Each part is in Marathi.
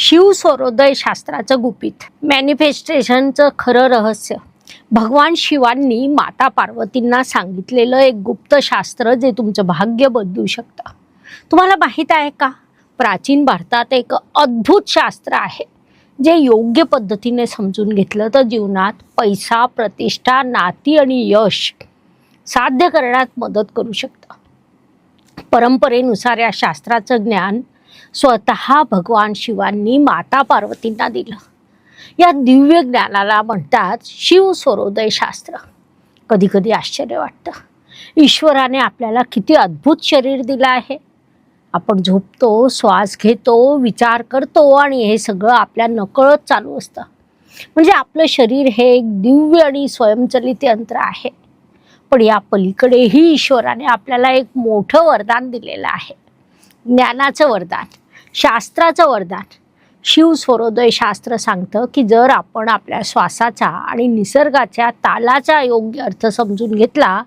शिव स्वरोदय शास्त्राचं गुपित, मॅनिफेस्टेशनचं खरं रहस्य. भगवान शिवांनी माता पार्वतींना सांगितलेलं एक गुप्त शास्त्र जे तुमचं भाग्य बदलू शकतं. तुम्हाला माहीत आहे का? प्राचीन भारतात एक अद्भुत शास्त्र आहे जे योग्य पद्धतीने समजून घेतलं तर जीवनात पैसा, प्रतिष्ठा, नाती आणि यश साध्य करण्यात मदत करू शकतं. परंपरेनुसार या शास्त्राचं ज्ञान स्वतः भगवान शिवांनी माता पार्वतींना दिलं. या दिव्य ज्ञानाला म्हणतात शिव स्वरोदय शास्त्र. कधी कधी आश्चर्य वाटतं, ईश्वराने आपल्याला किती अद्भुत शरीर दिलं आहे. आपण झोपतो, श्वास घेतो, विचार करतो आणि हे सगळं आपल्या नकळत चालू असतं. म्हणजे आपलं शरीर हे एक दिव्य आणि स्वयंचलित यंत्र आहे. पण या पलीकडेही ईश्वराने आपल्याला एक मोठं वरदान दिलेलं आहे. ज्ञानाचं वरदान, शास्त्राचं वरदान. शिव स्वरोदय शास्त्र सांगतं की जर आपण आपल्या श्वासाचा आणि निसर्गाच्या तालाचा योग्य अर्थ समजून घेतला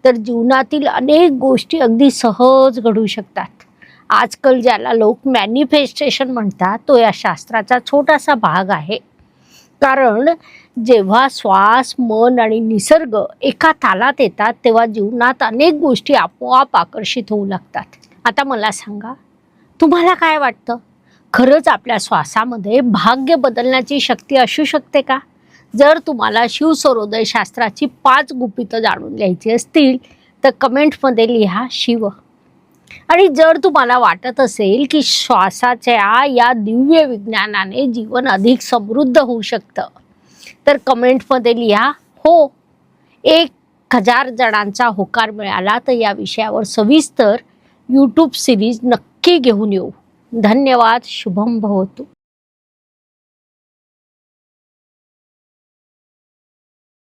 तर जीवनातील अनेक गोष्टी अगदी सहज घडू शकतात. आजकाल ज्याला लोक मॅनिफेस्टेशन म्हणतात तो या शास्त्राचा छोटासा भाग आहे. कारण जेव्हा श्वास, मन आणि निसर्ग एका तालात येतात तेव्हा जीवनात अनेक गोष्टी आपोआप आकर्षित होऊ लागतात. आता मला सांगा, तुम्हाला काय वाटतं? खरंच आपल्या श्वासामध्ये भाग्य बदलण्याची शक्ती असू शकते का? जर तुम्हाला शिव स्वरोदय शास्त्राची 5 गुपितं जाणून घ्यायची असतील तर कमेंटमध्ये लिहा शिव. आणि जर तुम्हाला वाटत असेल की श्वासाच्या या दिव्य विज्ञानाने जीवन अधिक समृद्ध होऊ शकतं तर कमेंटमध्ये लिहा हो. 1000 जणांचा होकार मिळाला तर या विषयावर सविस्तर यूट्यूब सिरीज नक्की घेऊन येऊ. धन्यवाद. शुभम भवतु.